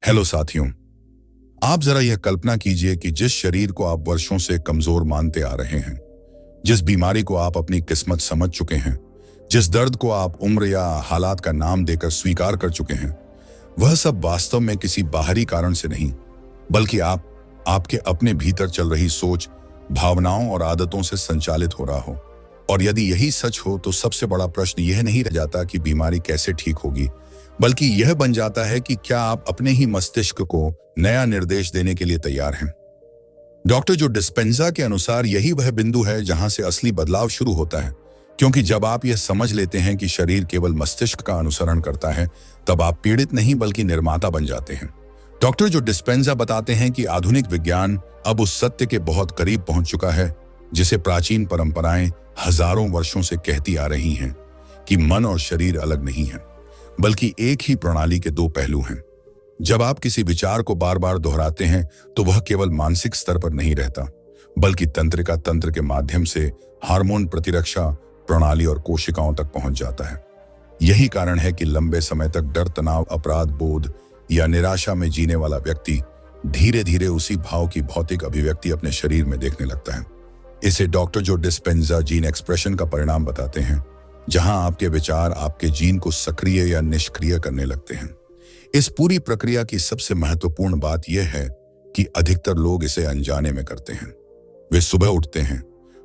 Hello साथियों, आप जरा यह कल्पना कीजिए कि जिस शरीर को आप वर्षों से कमजोर मानते आ रहे हैं, जिस बीमारी को आप अपनी किस्मत समझ चुके हैं, जिस दर्द को आप उम्र या हालात का नाम देकर स्वीकार कर चुके हैं, वह सब वास्तव में किसी बाहरी कारण से नहीं, बल्कि आपके अपने भीतर चल रही सोच, भावनाओं और आदतों से संचालित हो रहा हो। और यदि यही सच हो तो सबसे बड़ा प्रश्न यह नहीं रह जाता कि बीमारी कैसे ठीक होगी, बल्कि यह बन जाता है कि क्या आप अपने ही मस्तिष्क को नया निर्देश देने के लिए तैयार हैं। डॉक्टर जो डिस्पेंजा के अनुसार यही वह बिंदु है जहां से असली बदलाव शुरू होता है, क्योंकि जब आप यह समझ लेते हैं कि शरीर केवल मस्तिष्क का अनुसरण करता है, तब आप पीड़ित नहीं बल्कि निर्माता बन जाते हैं। डॉक्टर जो डिस्पेंजा बताते हैं कि आधुनिक विज्ञान अब उस सत्य के बहुत करीब पहुंच चुका है जिसे प्राचीन परंपराएं हजारों वर्षों से कहती आ रही हैं कि मन और शरीर अलग नहीं है, बल्कि एक ही प्रणाली के दो पहलू हैं। जब आप किसी विचार को बार बार दोहराते हैं तो वह केवल मानसिक स्तर पर नहीं रहता, बल्कि तंत्रिका तंत्र के माध्यम से हार्मोन, प्रतिरक्षा प्रणाली और कोशिकाओं तक पहुंच जाता है। यही कारण है कि लंबे समय तक डर, तनाव, अपराध बोध या निराशा में जीने वाला व्यक्ति धीरे धीरे उसी भाव की भौतिक अभिव्यक्ति अपने शरीर में देखने लगता है। इसे डॉक्टर जो डिस्पेंजा जीन एक्सप्रेशन का परिणाम बताते हैं, जहां आपके विचार आपके जीन को सक्रिय या निष्क्रिय करने लगते हैं। इस पूरी प्रक्रिया की सबसे महत्वपूर्ण बात यह है कि अधिकतर लोग इसे अनजाने में करते हैं। वे सुबह उठते हैं,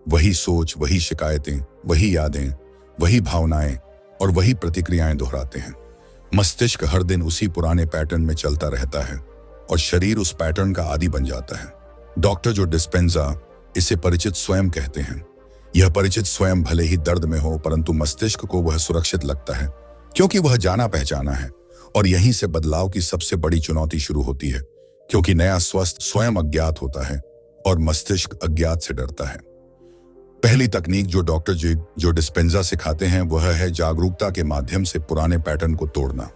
वही सोच, वही शिकायतें, वही यादें, वही भावनाएं और वही प्रतिक्रियाएं दोहराते हैं। मस्तिष्क हर दिन उसी पुराने पैटर्न में चलता रहता है और शरीर उस पैटर्न का आदी बन जाता है। डॉक्टर जो डिस्पेंजा इसे परिचित स्वयं कहते हैं। यह परिचित स्वयं भले ही दर्द में हो, परंतु मस्तिष्क को वह सुरक्षित लगता है, क्योंकि वह जाना पहचाना है। और यहीं से बदलाव की सबसे बड़ी चुनौती शुरू होती है, क्योंकि नया स्वस्थ स्वयं अज्ञात होता है और मस्तिष्क अज्ञात से डरता है। पहली तकनीक जो डॉक्टर जो डिस्पेंजा सिखाते हैं वह है जागरूकता के माध्यम से पुराने पैटर्न को तोड़ना।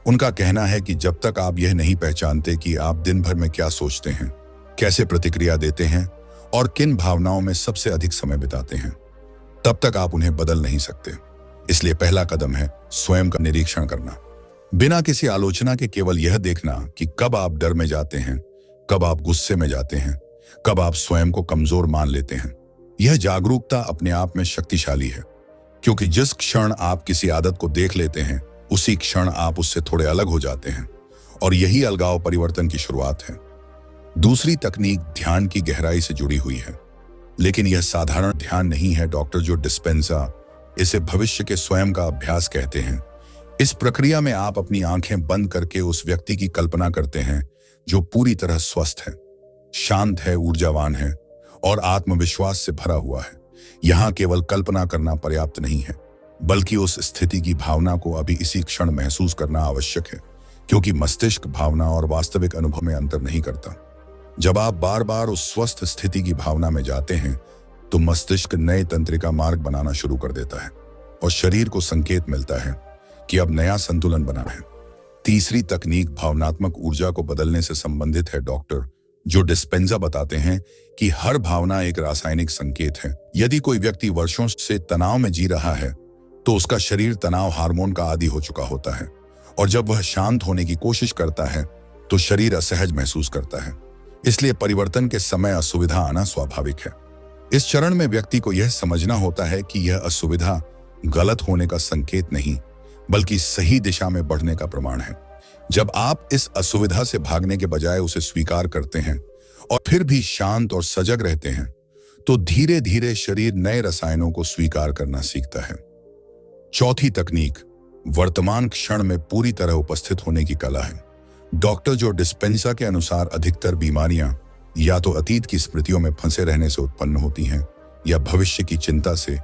उनका कहना है कि जब तक आप यह नहीं पहचानते कि आप दिन भर में क्या सोचते हैं, कैसे प्रतिक्रिया देते हैं और किन भावनाओं में सबसे अधिक समय बिताते हैं, तब तक आप उन्हें बदल नहीं सकते। इसलिए पहला कदम है स्वयं का निरीक्षण करना, बिना किसी आलोचना के केवल यह देखना कि कब आप डर में जाते हैं, कब आप गुस्से में जाते हैं, कब आप स्वयं को कमजोर मान लेते हैं। यह जागरूकता अपने आप में शक्तिशाली है, क्योंकि जिस क्षण आप किसी आदत को देख लेते हैं, उसी क्षण आप उससे थोड़े अलग हो जाते हैं, और यही अलगाव परिवर्तन की शुरुआत है। दूसरी तकनीक ध्यान की गहराई से जुड़ी हुई है, लेकिन यह साधारण ध्यान नहीं है। डॉक्टर जो डिस्पेंजा इसे भविष्य के स्वयं का अभ्यास कहते हैं। इस प्रक्रिया में आप अपनी आंखें बंद करके उस व्यक्ति की कल्पना करते हैं जो पूरी तरह स्वस्थ है, शांत है, ऊर्जावान है और आत्मविश्वास से भरा हुआ है। यहां केवल कल्पना करना पर्याप्त नहीं है, बल्कि उस स्थिति की भावना को अभी इसी क्षण महसूस करना आवश्यक है, क्योंकि मस्तिष्क भावना और वास्तविक अनुभव में अंतर नहीं करता। जब आप बार बार उस स्वस्थ स्थिति की भावना में जाते हैं तो मस्तिष्क नए तंत्रिका मार्ग बनाना शुरू कर देता है और शरीर को संकेत मिलता है कि अब नया संतुलन बना है। तीसरी तकनीक भावनात्मक ऊर्जा को बदलने से संबंधित है। डॉक्टर जो डिस्पेंजा बताते हैं कि हर भावना एक रासायनिक संकेत है। यदि कोई व्यक्ति वर्षों से तनाव में जी रहा है तो उसका शरीर तनाव हार्मोन का आदी हो चुका होता है, और जब वह शांत होने की कोशिश करता है तो शरीर असहज महसूस करता है। इसलिए परिवर्तन के समय असुविधा आना स्वाभाविक है। इस चरण में व्यक्ति को यह समझना होता है कि यह असुविधा गलत होने का संकेत नहीं, बल्कि सही दिशा में बढ़ने का प्रमाण है। जब आप इस असुविधा से भागने के बजाय उसे स्वीकार करते हैं और फिर भी शांत और सजग रहते हैं, तो धीरे धीरे शरीर नए रसायनों को स्वीकार करना सीखता है। चौथी तकनीक वर्तमान क्षण में पूरी तरह उपस्थित होने की कला है। डॉक्टर जो डिस्पेंजा के अनुसार अधिकतर बीमारियां या तो अतीत की स्मृतियों में फंसे रहने से उत्पन्न होती हैं या भविष्य की चिंता से।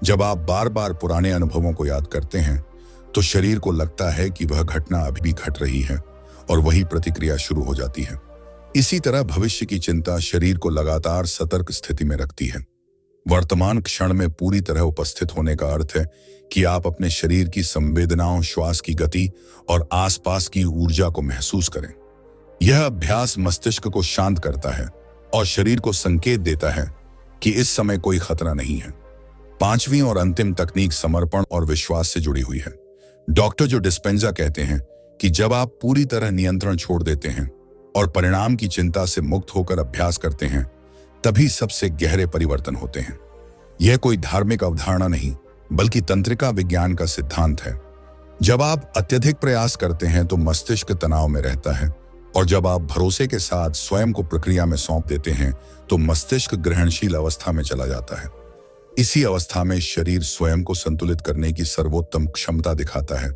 जब आप बार बार पुराने अनुभवों को याद करते हैं तो शरीर को लगता है कि वह घटना अभी भी घट रही है और वही प्रतिक्रिया शुरू हो जाती है। इसी तरह भविष्य की चिंता शरीर को लगातार सतर्क स्थिति में रखती है। वर्तमान क्षण में पूरी तरह उपस्थित होने का अर्थ है कि आप अपने शरीर की संवेदनाओं, श्वास की गति और आसपास की ऊर्जा को महसूस करें। यह अभ्यास मस्तिष्क को शांत करता है और शरीर को संकेत देता है कि इस समय कोई खतरा नहीं है। पांचवी और अंतिम तकनीक समर्पण और विश्वास से जुड़ी हुई है। डॉक्टर जो डिस्पेंजा कहते हैं कि जब आप पूरी तरह नियंत्रण छोड़ देते हैं और परिणाम की चिंता से मुक्त होकर अभ्यास करते हैं, तभी सबसे गहरे परिवर्तन होते हैं। यह कोई धार्मिक अवधारणा नहीं, बल्कि तंत्रिका विज्ञान का सिद्धांत है। जब आप अत्यधिक प्रयास करते हैं तो मस्तिष्क तनाव में रहता है, और जब आप भरोसे के साथ स्वयं को प्रक्रिया में सौंप देते हैं तो मस्तिष्क ग्रहणशील अवस्था में चला जाता है। इसी अवस्था में शरीर स्वयं को संतुलित करने की सर्वोत्तम क्षमता दिखाता है।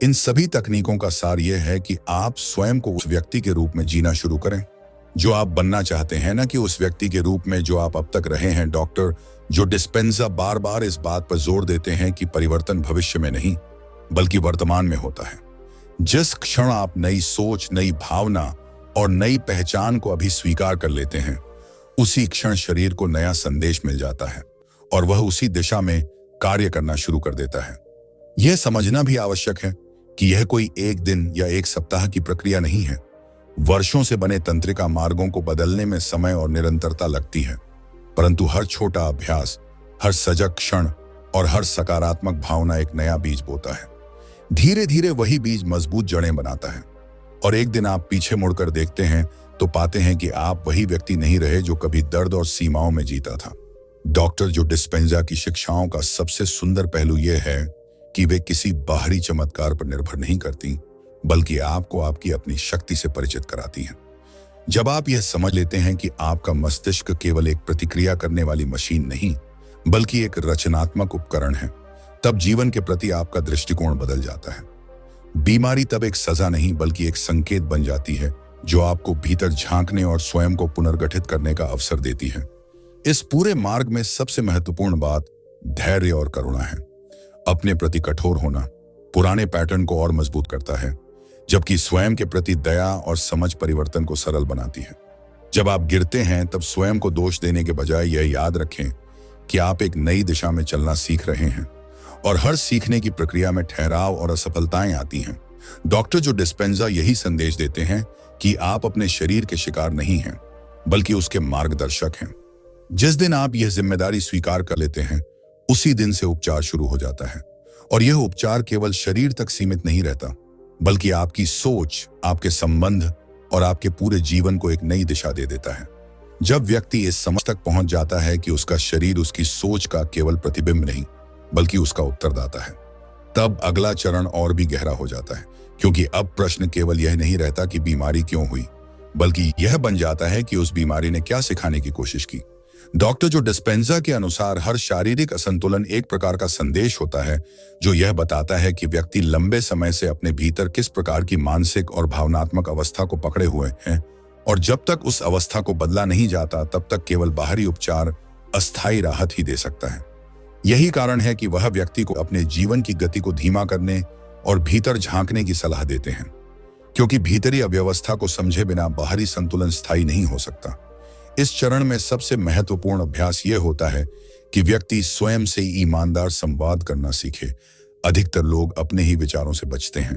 इन सभी तकनीकों का सार यह है कि आप स्वयं को उस व्यक्ति के रूप में जीना शुरू करें जो आप बनना चाहते हैं, न कि उस व्यक्ति के रूप में जो आप अब तक रहे हैं। डॉक्टर जो डिस्पेंजा बार बार इस बात पर जोर देते हैं कि परिवर्तन भविष्य में नहीं, बल्कि वर्तमान में होता है। जिस क्षण आप नई सोच, नई भावना और नई पहचान को अभी स्वीकार कर लेते हैं, उसी क्षण शरीर को नया संदेश मिल जाता है और वह उसी दिशा में कार्य करना शुरू कर देता है। यह समझना भी आवश्यक है कि यह कोई एक दिन या एक सप्ताह की प्रक्रिया नहीं है। वर्षों से बने तंत्रिका मार्गों को बदलने में समय और निरंतरता लगती है, परंतु हर छोटा अभ्यास, हर सजग क्षण और हर सकारात्मक भावना एक नया बीज बोता है। धीरे धीरे वही बीज मजबूत जड़ें बनाता है, और एक दिन आप पीछे मुड़कर देखते हैं तो पाते हैं कि आप वही व्यक्ति नहीं रहे जो कभी दर्द और सीमाओं में जीता था। डॉक्टर जो डिस्पेंजा की शिक्षाओं का सबसे सुंदर पहलू यह है कि वे किसी बाहरी चमत्कार पर निर्भर नहीं करती, बल्कि आपको आपकी अपनी शक्ति से परिचित कराती हैं। जब आप यह समझ लेते हैं कि आपका मस्तिष्क केवल एक प्रतिक्रिया करने वाली मशीन नहीं, बल्कि एक रचनात्मक उपकरण है, तब जीवन के प्रति आपका दृष्टिकोण बदल जाता है। बीमारी तब एक सजा नहीं, बल्कि एक संकेत बन जाती है जो आपको भीतर झांकने और स्वयं को पुनर्गठित करने का अवसर देती है। इस पूरे मार्ग में सबसे महत्वपूर्ण बात धैर्य और करुणा है। अपने प्रति कठोर होना पुराने पैटर्न को और मजबूत करता है, जबकि स्वयं के प्रति दया और समझ परिवर्तन को सरल बनाती है। जब आप गिरते हैं तब स्वयं को दोष देने के बजाय यह याद रखें कि आप एक नई दिशा में चलना सीख रहे हैं, और हर सीखने की प्रक्रिया में ठहराव और असफलताएं आती हैं। डॉक्टर जो डिस्पेंजा यही संदेश देते हैं कि आप अपने शरीर के शिकार नहीं हैं, बल्कि उसके मार्गदर्शक हैं। जिस दिन आप यह जिम्मेदारी स्वीकार कर लेते हैं, उसी दिन से उपचार शुरू हो जाता है, और यह उपचार केवल शरीर तक सीमित नहीं रहता, बल्कि आपकी सोच, आपके संबंध और आपके पूरे जीवन को एक नई दिशा दे देता है। जब व्यक्ति इस समझ तक पहुंच जाता है कि उसका शरीर उसकी सोच का केवल प्रतिबिंब नहीं, बल्कि उसका उत्तरदाता है, तब अगला चरण और भी गहरा हो जाता है, क्योंकि अब प्रश्न केवल यह नहीं रहता कि बीमारी क्यों हुई, बल्कि यह बन जाता है कि उस बीमारी ने क्या सिखाने की कोशिश की। डॉक्टर जो डिस्पेंजा के अनुसार हर शारीरिक असंतुलन एक प्रकार का संदेश होता है जो यह बताता है कि व्यक्ति लंबे समय से अपने भीतर किस प्रकार की मानसिक और भावनात्मक अवस्था को पकड़े हुए हैं, और जब तक उस अवस्था को बदला नहीं जाता तब तक केवल बाहरी उपचार अस्थायी राहत ही दे सकता है। यही कारण है कि वह व्यक्ति को अपने जीवन की गति को धीमा करने और भीतर झांकने की सलाह देते हैं, क्योंकि भीतरी अव्यवस्था को समझे बिना बाहरी संतुलन स्थायी नहीं हो सकता। इस चरण में सबसे महत्वपूर्ण अभ्यास यह होता है कि व्यक्ति स्वयं से ईमानदार संवाद करना सीखे। अधिकतर लोग अपने ही विचारों से बचते हैं।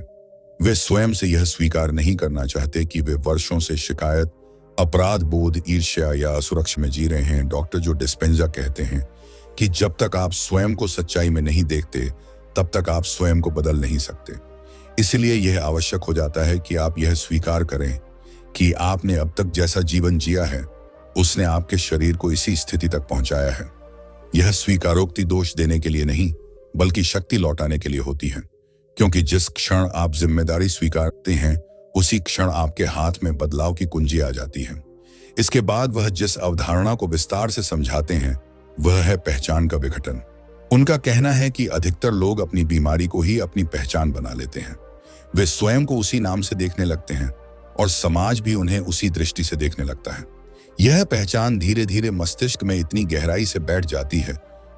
वे स्वयं से यह स्वीकार नहीं करना चाहते कि वे वर्षों से शिकायत, अपराध बोध, ईर्ष्या या असुरक्षा में जी रहे हैं। डॉक्टर जो डिस्पेंजा कहते हैं कि जब तक आप स्वयं को सच्चाई में नहीं देखते, तब तक आप स्वयं को बदल नहीं सकते। इसलिए यह आवश्यक हो जाता है कि आप यह स्वीकार करें कि आपने अब तक जैसा जीवन जिया है, उसने आपके शरीर को इसी स्थिति तक पहुंचाया है। यह स्वीकारोक्ति दोष देने के लिए नहीं, बल्कि शक्ति लौटाने के लिए होती है, क्योंकि जिस क्षण आप जिम्मेदारी स्वीकारते हैं, उसी क्षण आपके हाथ में बदलाव की कुंजी आ जाती है। इसके बाद वह जिस अवधारणा को विस्तार से समझाते हैं, वह है पहचान का विघटन। उनका कहना है कि अधिकतर लोग अपनी बीमारी को ही अपनी पहचान बना लेते हैं। वे स्वयं को उसी नाम से देखने लगते हैं, और समाज भी उन्हें उसी दृष्टि से देखने लगता है। यह पहचान धीरे धीरे मस्तिष्क में इतनी गहराई से बैठ जाती है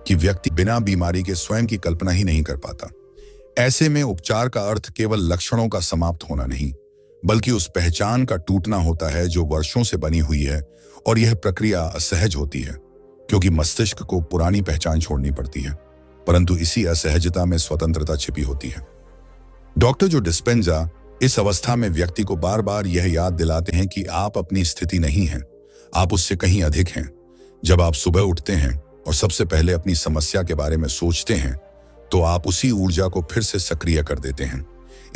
कि व्यक्ति बिना बीमारी के स्वयं की कल्पना ही नहीं कर पाता। ऐसे में उपचार का अर्थ केवल लक्षणों का समाप्त होना नहीं, बल्कि उस पहचान का टूटना होता है जो वर्षों से बनी हुई है। और यह प्रक्रिया असहज होती है, क्योंकि मस्तिष्क को पुरानी पहचान छोड़नी पड़ती है, परंतु इसी असहजता में स्वतंत्रता छिपी होती है। डॉक्टर जो डिस्पेंजा इस अवस्था में व्यक्ति को बार बार यह याद दिलाते हैं कि आप अपनी स्थिति नहीं हैं, आप उससे कहीं अधिक हैं। जब आप सुबह उठते हैं और सबसे पहले अपनी समस्या के बारे में सोचते हैं, तो आप उसी ऊर्जा को फिर से सक्रिय कर देते हैं।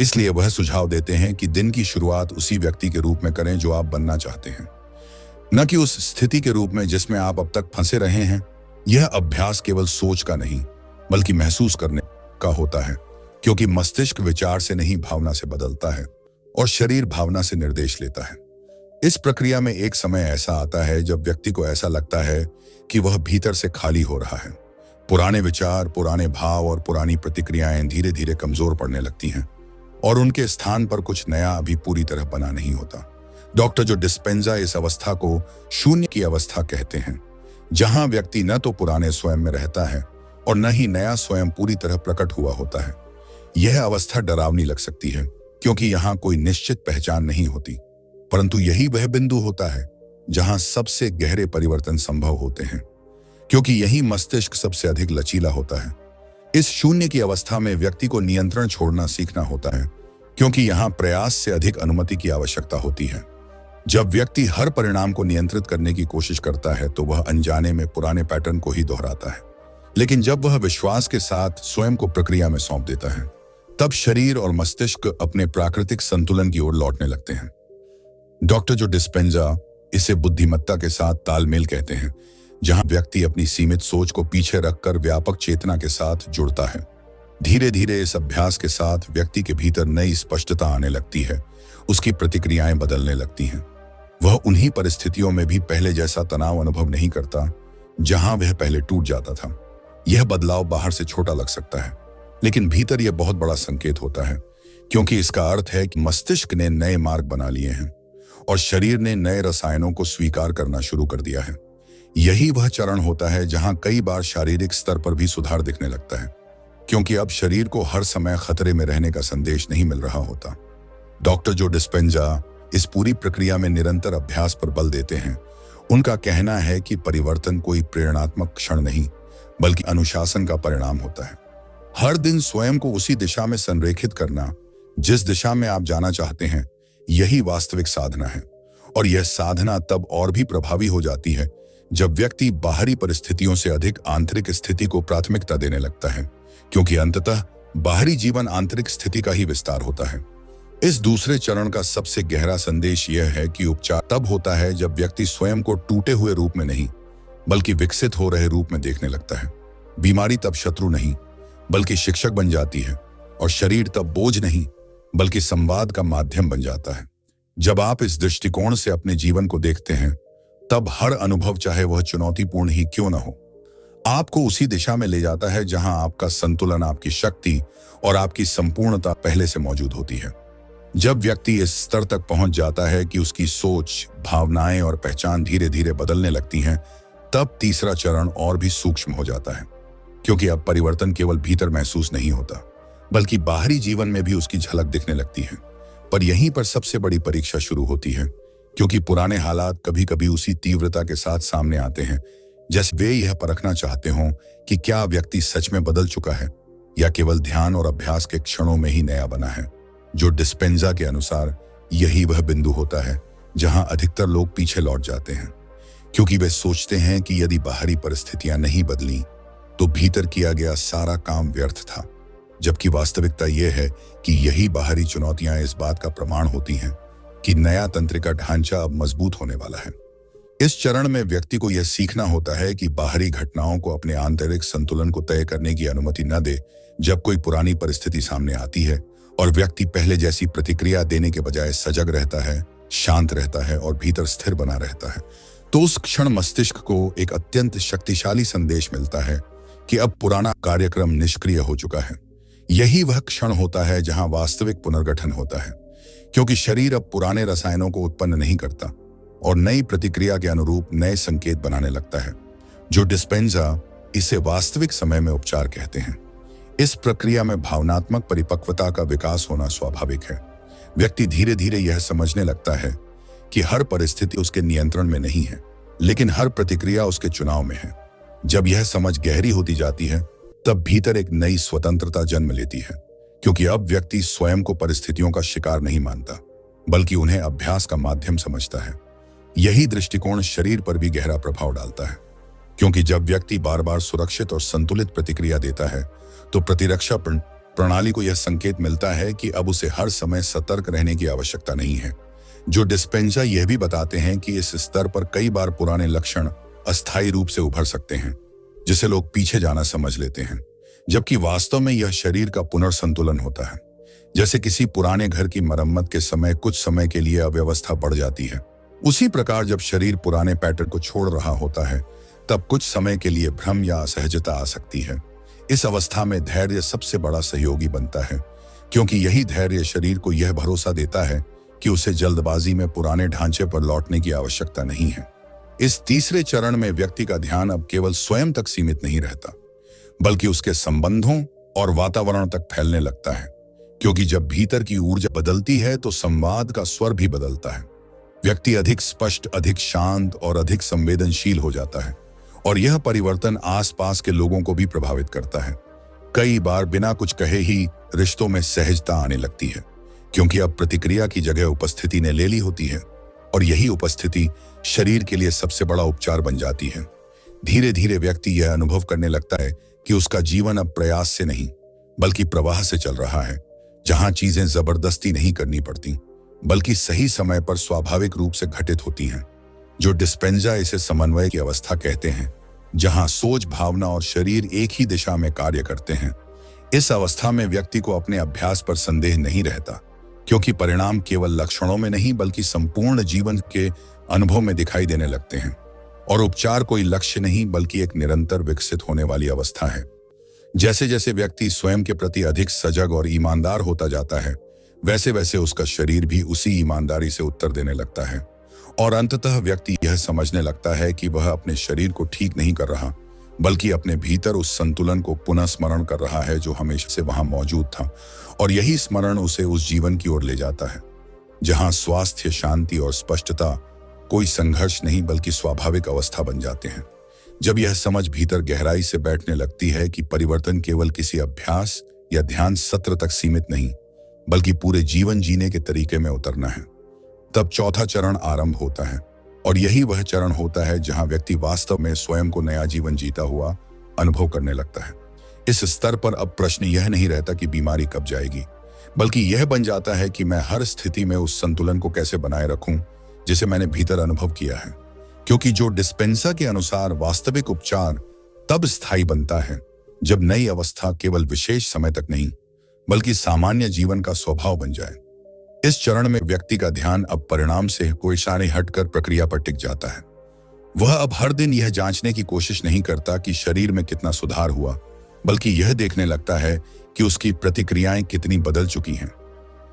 इसलिए वह सुझाव देते हैं कि दिन की शुरुआत उसी व्यक्ति के रूप में करें जो आप बनना चाहते हैं, न कि उस स्थिति के रूप में जिसमें आप अब तक फंसे रहे हैं। यह अभ्यास केवल सोच का नहीं, बल्कि महसूस करने का होता है, क्योंकि मस्तिष्क विचार से नहीं भावना से बदलता है और शरीर भावना से निर्देश लेता है। इस प्रक्रिया में एक समय ऐसा आता है जब व्यक्ति को ऐसा लगता है कि वह भीतर से खाली हो रहा है। पुराने विचार, पुराने भाव और पुरानी प्रतिक्रियाएं धीरे धीरे कमजोर पड़ने लगती हैं और उनके स्थान पर कुछ नया अभी पूरी तरह बना नहीं होता। डॉक्टर जो डिस्पेंजा इस अवस्था को शून्य की अवस्था कहते हैं, जहां व्यक्ति न तो पुराने स्वयं में रहता है और न ही नया स्वयं पूरी तरह प्रकट हुआ होता है। यह अवस्था डरावनी लग सकती है, क्योंकि यहाँ कोई निश्चित पहचान नहीं होती, परंतु यही वह बिंदु होता है जहां सबसे गहरे परिवर्तन संभव होते हैं, क्योंकि यही मस्तिष्क सबसे अधिक लचीला होता है। इस शून्य की अवस्था में व्यक्ति को नियंत्रण छोड़ना सीखना होता है, क्योंकि यहाँ प्रयास से अधिक अनुमति की आवश्यकता होती है। जब व्यक्ति हर परिणाम को नियंत्रित करने की कोशिश करता है तो वह अनजाने में पुराने पैटर्न को ही दोहराता है। लेकिन जब वह विश्वास के साथ स्वयं को प्रक्रिया में सौंप देता है, तब शरीर और मस्तिष्क अपने प्राकृतिक संतुलन की ओर लौटने लगते हैं। डॉक्टर जो डिस्पेंजा इसे बुद्धिमत्ता के साथ तालमेल कहते हैं, जहां व्यक्ति अपनी सीमित सोच को पीछे रखकर व्यापक चेतना के साथ जुड़ता है। धीरे धीरे इस अभ्यास के साथ व्यक्ति के भीतर नई स्पष्टता आने लगती है, उसकी प्रतिक्रियाएं बदलने लगती हैं। वह उन्हीं परिस्थितियों में भी पहले जैसा तनाव अनुभव नहीं करता जहां वह पहले टूट जाता था। यह बदलाव बाहर से छोटा लग सकता है, लेकिन भीतर यह बहुत बड़ा संकेत होता है, क्योंकि इसका अर्थ है कि मस्तिष्क ने नए मार्ग बना लिए हैं और शरीर ने नए रसायनों को स्वीकार करना शुरू कर दिया है। यही वह चरण होता है जहां कई बार शारीरिक स्तर पर भी सुधार दिखने लगता है, क्योंकि अब शरीर को हर समय खतरे में रहने का संदेश नहीं मिल रहा होता। डॉक्टर जो डिस्पेंजा इस पूरी प्रक्रिया में निरंतर अभ्यास पर बल देते हैं। उनका कहना है कि परिवर्तन कोई प्रेरणात्मक क्षण नहीं, बल्कि अनुशासन का परिणाम होता है। हर दिन स्वयं को उसी दिशा में संरेखित करना जिस दिशा में आप जाना चाहते हैं, यही वास्तविक साधना है। और यह साधना तब और भी प्रभावी हो जाती है जब व्यक्ति बाहरी परिस्थितियों से अधिक आंतरिक स्थिति को प्राथमिकता देने लगता है, क्योंकि अंततः बाहरी जीवन आंतरिक स्थिति का ही विस्तार होता है। इस दूसरे चरण का सबसे गहरा संदेश यह है कि उपचार तब होता है जब व्यक्ति स्वयं को टूटे हुए रूप में नहीं, बल्कि विकसित हो रहे रूप में देखने लगता है। बीमारी तब शत्रु नहीं, बल्कि शिक्षक बन जाती है, और शरीर तब बोझ नहीं, बल्कि संवाद का माध्यम बन जाता है। जब आप इस दृष्टिकोण से अपने जीवन को देखते हैं, तब हर अनुभव, चाहे वह चुनौतीपूर्ण ही क्यों न हो, आपको उसी दिशा में ले जाता है जहां आपका संतुलन, आपकी शक्ति और आपकी संपूर्णता पहले से मौजूद होती है। जब व्यक्ति इस स्तर तक पहुंच जाता है कि उसकी सोच, भावनाएं और पहचान धीरे धीरे बदलने लगती हैं, तब तीसरा चरण और भी सूक्ष्म हो जाता है, क्योंकि अब परिवर्तन केवल भीतर महसूस नहीं होता, बल्कि बाहरी जीवन में भी उसकी झलक दिखने लगती है। पर यहीं पर सबसे बड़ी परीक्षा शुरू होती है, क्योंकि पुराने हालात कभी कभी उसी तीव्रता के साथ सामने आते हैं जैसे वे यह परखना चाहते हों कि क्या व्यक्ति सच में बदल चुका है या केवल ध्यान और अभ्यास के क्षणों में ही नया बना है। जो डिस्पेंजा के अनुसार यही वह बिंदु होता है जहां अधिकतर लोग पीछे लौट जाते हैं, क्योंकि वे सोचते हैं कि यदि बाहरी परिस्थितियां नहीं बदली तो भीतर किया गया सारा काम व्यर्थ था। जबकि वास्तविकता यह है कि यही बाहरी चुनौतियां इस बात का प्रमाण होती हैं कि नया तंत्रिका ढांचा अब मजबूत होने वाला है। इस चरण में व्यक्ति को यह सीखना होता है कि बाहरी घटनाओं को अपने आंतरिक संतुलन को तय करने की अनुमति न दे। जब कोई पुरानी परिस्थिति सामने आती है और व्यक्ति पहले जैसी प्रतिक्रिया देने के बजाय सजग रहता है, शांत रहता है और भीतर स्थिर बना रहता है, तो उस क्षण मस्तिष्क को एक अत्यंत शक्तिशाली संदेश मिलता है कि अब पुराना कार्यक्रम निष्क्रिय हो चुका है। यही वह क्षण होता है जहां वास्तविक पुनर्गठन होता है, क्योंकि शरीर अब पुराने रसायनों को उत्पन्न नहीं करता और नई प्रतिक्रिया के अनुरूप नए संकेत बनाने लगता है। जो डिस्पेंजा इसे वास्तविक समय में उपचार कहते हैं। इस प्रक्रिया में भावनात्मक परिपक्वता का विकास होना स्वाभाविक है। व्यक्ति धीरे धीरे यह समझने लगता है कि हर परिस्थिति उसके नियंत्रण में नहीं है, लेकिन हर प्रतिक्रिया उसके चुनाव में है। जब यह समझ गहरी होती जाती है, तब भीतर एक नई स्वतंत्रता जन्म लेती है, क्योंकि अब व्यक्ति स्वयं को परिस्थितियों का शिकार नहीं मानता, बल्कि उन्हें अभ्यास का माध्यम समझता है। यही दृष्टिकोण शरीर पर भी गहरा प्रभाव डालता है, क्योंकि जब व्यक्ति बार बार सुरक्षित और संतुलित प्रतिक्रिया देता है, तो प्रतिरक्षा प्रणाली को यह संकेत मिलता है कि अब उसे हर समय सतर्क रहने की आवश्यकता नहीं है। जो डिस्पेंसा यह भी बताते हैं कि इस स्तर पर कई बार पुराने लक्षण अस्थायी रूप से उभर सकते हैं, जिसे लोग पीछे जाना समझ लेते हैं, जबकि वास्तव में यह शरीर का पुनर्संतुलन होता है। जैसे किसी पुराने घर की मरम्मत के समय कुछ समय के लिए अव्यवस्था बढ़ जाती है, उसी प्रकार जब शरीर पुराने पैटर्न को छोड़ रहा होता है, तब कुछ समय के लिए भ्रम या असहजता आ सकती है। इस अवस्था में धैर्य सबसे बड़ा सहयोगी बनता है, क्योंकि यही धैर्य शरीर को यह भरोसा देता है कि उसे जल्दबाजी में पुराने ढांचे पर लौटने की आवश्यकता नहीं है। इस तीसरे चरण में व्यक्ति का ध्यान अब केवल स्वयं तक सीमित नहीं रहता, बल्कि उसके संबंधों और वातावरण तक फैलने लगता है, क्योंकि जब भीतर की ऊर्जा बदलती है तो संवाद का स्वर भी बदलता है। व्यक्ति अधिक स्पष्ट, अधिक शांत और अधिक संवेदनशील हो जाता है, और यह परिवर्तन आसपास के लोगों को भी प्रभावित करता है। कई बार बिना कुछ कहे ही रिश्तों में सहजता आने लगती है, क्योंकि अब प्रतिक्रिया की जगह उपस्थिति ने ले ली होती है, और यही उपस्थिति शरीर के लिए सबसे बड़ा उपचार बन जाती है। धीरे धीरे व्यक्ति यह अनुभव करने लगता है कि उसका जीवन अब प्रयास से नहीं, बल्कि प्रवाह से चल रहा है, जहां चीजें जबरदस्ती नहीं करनी पड़ती, बल्कि सही समय पर स्वाभाविक रूप से घटित होती हैं। जो डिस्पेंजा इसे समन्वय की अवस्था कहते हैं, जहां सोच, भावना और शरीर एक ही दिशा में कार्य करते हैं। इस अवस्था में व्यक्ति को अपने अभ्यास पर संदेह नहीं रहता, क्योंकि परिणाम केवल लक्षणों में नहीं बल्कि संपूर्ण जीवन के अनुभव में दिखाई देने लगते हैं। और उपचार कोई लक्ष्य नहीं बल्कि एक निरंतर विकसित होने वाली अवस्था है। जैसे जैसे व्यक्ति स्वयं के प्रति अधिक सजग और ईमानदार होता जाता है, वैसे वैसे उसका शरीर भी उसी ईमानदारी से उत्तर देने लगता है, और अंततः व्यक्ति यह समझने लगता है कि वह अपने शरीर को ठीक नहीं कर रहा, बल्कि अपने भीतर उस संतुलन को पुनः स्मरण कर रहा है जो हमेशा से वहां मौजूद था। और यही स्मरण उसे उस जीवन की ओर ले जाता है जहां स्वास्थ्य, शांति और स्पष्टता कोई संघर्ष नहीं बल्कि स्वाभाविक अवस्था बन जाते हैं। जब यह समझ भीतर गहराई से बैठने लगती है कि परिवर्तन केवल किसी अभ्यास या ध्यान सत्र तक सीमित नहीं, बल्कि पूरे जीवन जीने के तरीके में उतरना है, तब चौथा चरण आरंभ होता है। और यही वह चरण होता है जहां व्यक्ति वास्तव में स्वयं को नया जीवन जीता हुआ अनुभव करने लगता है। इस स्तर पर अब प्रश्न यह नहीं रहता कि बीमारी कब जाएगी, बल्कि यह बन जाता है कि मैं हर स्थिति में उस संतुलन को कैसे बनाए रखूं जिसे मैंने भीतर अनुभव किया है। क्योंकि जो डिस्पेंसा के अनुसार वास्तविक उपचार तब स्थायी बनता है जब नई अवस्था केवल विशेष समय तक नहीं बल्कि सामान्य जीवन का स्वभाव बन जाए। इस चरण में व्यक्ति का ध्यान अब परिणाम से कोई इशारे हटकर प्रक्रिया पर टिक जाता है। वह अब हर दिन यह जांचने की कोशिश नहीं करता कि शरीर में कितना सुधार हुआ, बल्कि यह देखने लगता है कि उसकी प्रतिक्रियाएं कितनी बदल चुकी हैं।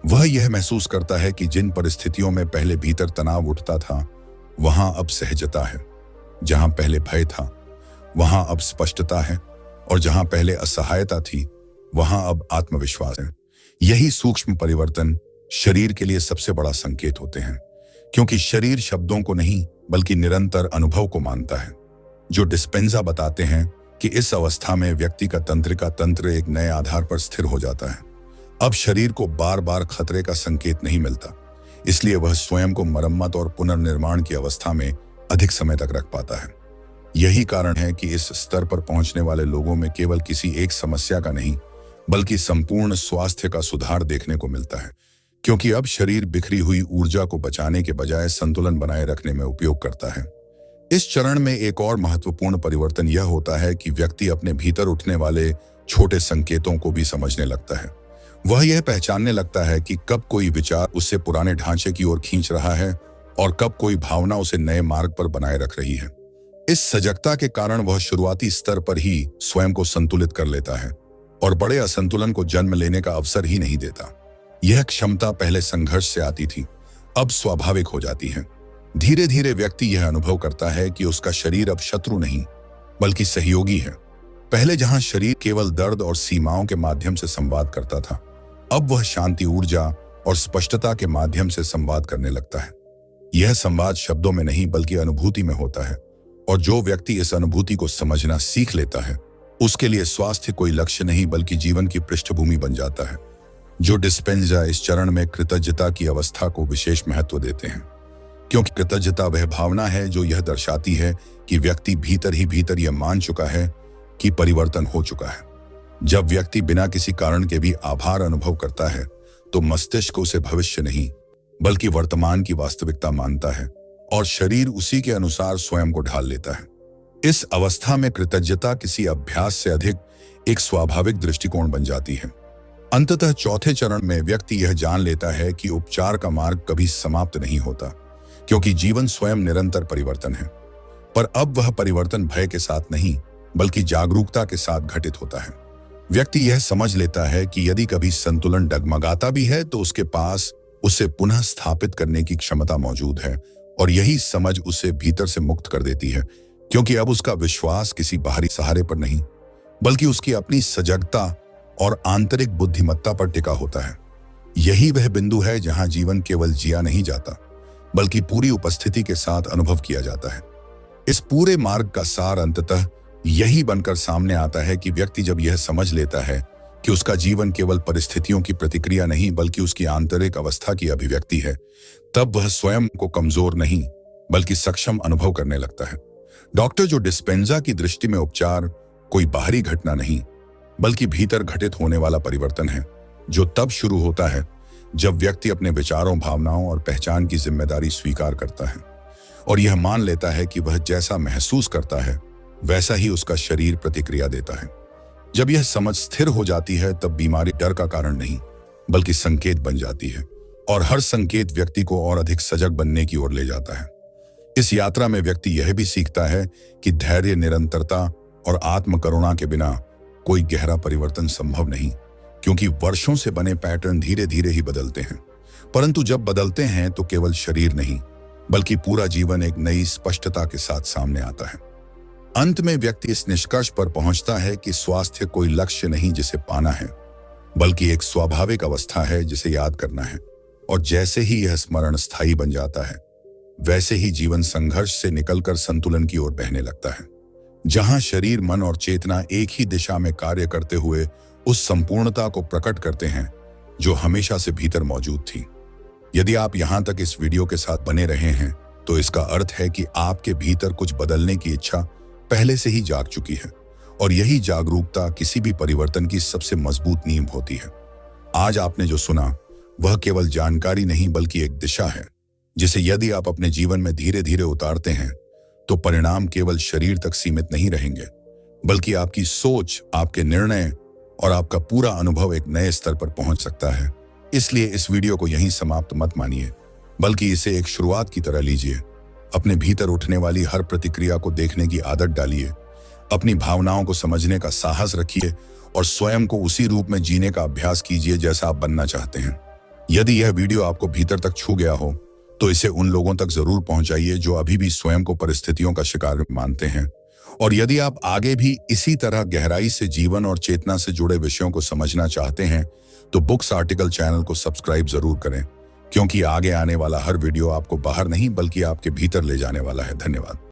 वह यह महसूस करता है कि जिन परिस्थितियों में पहले भीतर तनाव उठता था, वहां अब सहजता है। जहां पहले भय था, वहां अब स्पष्टता है, और जहां पहले असहायता थी, वहां अब आत्मविश्वास है। यही सूक्ष्म परिवर्तन शरीर के लिए सबसे बड़ा संकेत होते हैं, क्योंकि शरीर शब्दों को नहीं बल्कि निरंतर अनुभव को मानता है। जो डिस्पेंसा बताते हैं कि इस अवस्था में व्यक्ति का तंत्रिका तंत्र एक नए आधार पर स्थिर हो जाता है। अब शरीर को बार बार खतरे का संकेत नहीं मिलता, इसलिए वह स्वयं को मरम्मत और पुनर्निर्माण की अवस्था में अधिक समय तक रख पाता है। यही कारण है कि इस स्तर पर पहुंचने वाले लोगों में केवल किसी एक समस्या का नहीं बल्कि संपूर्ण स्वास्थ्य का सुधार देखने को मिलता है, क्योंकि अब शरीर बिखरी हुई ऊर्जा को बचाने के बजाय संतुलन बनाए रखने में उपयोग करता है। इस चरण में एक और महत्वपूर्ण परिवर्तन यह होता है कि व्यक्ति अपने भीतर उठने वाले छोटे संकेतों को भी समझने लगता है। वह यह पहचानने लगता है कि कब कोई विचार उससे पुराने ढांचे की ओर खींच रहा है और कब कोई भावना उसे नए मार्ग पर बनाए रख रही है। इस सजगता के कारण वह शुरुआती स्तर पर ही स्वयं को संतुलित कर लेता है और बड़े असंतुलन को जन्म लेने का अवसर ही नहीं देता। यह क्षमता पहले संघर्ष से आती थी, अब स्वाभाविक हो जाती है। धीरे धीरे व्यक्ति यह अनुभव करता है कि उसका शरीर अब शत्रु नहीं बल्कि सहयोगी है। पहले जहां शरीर केवल दर्द और सीमाओं के माध्यम से संवाद करता था, अब वह शांति, ऊर्जा और स्पष्टता के माध्यम से संवाद करने लगता है। यह संवाद शब्दों में नहीं बल्कि अनुभूति में होता है, और जो व्यक्ति इस अनुभूति को समझना सीख लेता है, उसके लिए स्वास्थ्य कोई लक्ष्य नहीं बल्कि जीवन की पृष्ठभूमि बन जाता है। जो डिस्पेंजा इस चरण में कृतज्ञता की अवस्था को विशेष महत्व देते हैं, क्योंकि कृतज्ञता वह भावना है जो यह दर्शाती है कि व्यक्ति भीतर ही भीतर यह मान चुका है कि परिवर्तन हो चुका है। जब व्यक्ति बिना किसी कारण के भी आभार अनुभव करता है तो मस्तिष्क उसे भविष्य नहीं बल्कि वर्तमान की वास्तविकता मानता है और शरीर उसी के अनुसार स्वयं को ढाल लेता है। इस अवस्था में कृतज्ञता किसी अभ्यास से अधिक एक स्वाभाविक दृष्टिकोण बन जाती है। अंततः चौथे चरण में व्यक्ति यह जान लेता है कि उपचार का मार्ग कभी समाप्त नहीं होता, क्योंकि जीवन स्वयं निरंतर परिवर्तन है। पर अब वह परिवर्तन भय के साथ नहीं बल्कि जागरूकता के साथ घटित होता है। व्यक्ति यह समझ लेता है कि यदि कभी संतुलन डगमगाता भी है तो उसके पास उसे पुनः स्थापित करने की क्षमता मौजूद है, और यही समझ उसे भीतर से मुक्त कर देती है, क्योंकि अब उसका विश्वास किसी बाहरी सहारे पर नहीं बल्कि उसकी अपनी सजगता और आंतरिक बुद्धिमत्ता पर टिका होता है। यही वह बिंदु है जहां जीवन केवल जिया नहीं जाता बल्कि पूरी उपस्थिति के साथ अनुभव किया जाता है। इस पूरे मार्ग का सार अंततः यही बनकर सामने आता है कि व्यक्ति जब यह समझ लेता है कि उसका जीवन केवल परिस्थितियों की प्रतिक्रिया नहीं बल्कि उसकी आंतरिक अवस्था की अभिव्यक्ति है, तब वह स्वयं को कमजोर नहीं बल्कि सक्षम अनुभव करने लगता है। डॉक्टर जो डिस्पेंजा की दृष्टि में उपचार कोई बाहरी घटना नहीं बल्कि भीतर घटित होने वाला परिवर्तन है, जो तब शुरू होता है जब व्यक्ति अपने विचारों, भावनाओं और पहचान की जिम्मेदारी स्वीकार करता है और यह मान लेता है कि वह जैसा महसूस करता है वैसा ही उसका शरीर प्रतिक्रिया देता है। जब यह समझ स्थिर हो जाती है तब बीमारी डर का कारण नहीं बल्कि संकेत बन जाती है, और हर संकेत व्यक्ति को और अधिक सजग बनने की ओर ले जाता है। इस यात्रा में व्यक्ति यह भी सीखता है कि धैर्य, निरंतरता और आत्मकरुणा के बिना कोई गहरा परिवर्तन संभव नहीं, क्योंकि वर्षों से बने पैटर्न धीरे धीरे ही बदलते हैं, परंतु जब बदलते हैं तो केवल शरीर नहीं बल्कि पूरा जीवन एक नई स्पष्टता के साथ सामने आता है। अंत में व्यक्ति इस निष्कर्ष पर पहुंचता है कि स्वास्थ्य कोई लक्ष्य नहीं जिसे पाना है बल्कि एक स्वाभाविक अवस्था है जिसे याद करना है, और जैसे ही यह स्मरण स्थायी बन जाता है वैसे ही जीवन संघर्ष से निकलकर संतुलन की ओर बहने लगता है, जहां शरीर, मन और चेतना एक ही दिशा में कार्य करते हुए उस संपूर्णता को प्रकट करते हैं जो हमेशा से भीतर मौजूद थी। यदि आप यहां तक इस वीडियो के साथ बने रहे हैं तो इसका अर्थ है कि आपके भीतर कुछ बदलने की इच्छा पहले से ही जाग चुकी है, और यही जागरूकता किसी भी परिवर्तन की सबसे मजबूत नींव होती है। आज आपने जो सुना वह केवल जानकारी नहीं बल्कि एक दिशा है, जिसे यदि आप अपने जीवन में धीरे धीरे उतारते हैं तो परिणाम केवल शरीर तक सीमित नहीं रहेंगे बल्कि आपकी सोच, आपके निर्णय और आपका पूरा अनुभव एक नए स्तर पर पहुंच सकता है। इसलिए इस वीडियो को यहीं समाप्त मत मानिए बल्कि इसे एक शुरुआत की तरह लीजिए। अपने भीतर उठने वाली हर प्रतिक्रिया को देखने की आदत डालिए, अपनी भावनाओं को समझने का साहस रखिए और स्वयं को उसी रूप में जीने का अभ्यास कीजिए जैसा आप बनना चाहते हैं। यदि यह वीडियो आपको भीतर तक छू गया हो तो इसे उन लोगों तक जरूर पहुंचाइए जो अभी भी स्वयं को परिस्थितियों का शिकार मानते हैं। और यदि आप आगे भी इसी तरह गहराई से जीवन और चेतना से जुड़े विषयों को समझना चाहते हैं तो बुक्स आर्टिकल चैनल को सब्सक्राइब जरूर करें, क्योंकि आगे आने वाला हर वीडियो आपको बाहर नहीं बल्कि आपके भीतर ले जाने वाला है। धन्यवाद।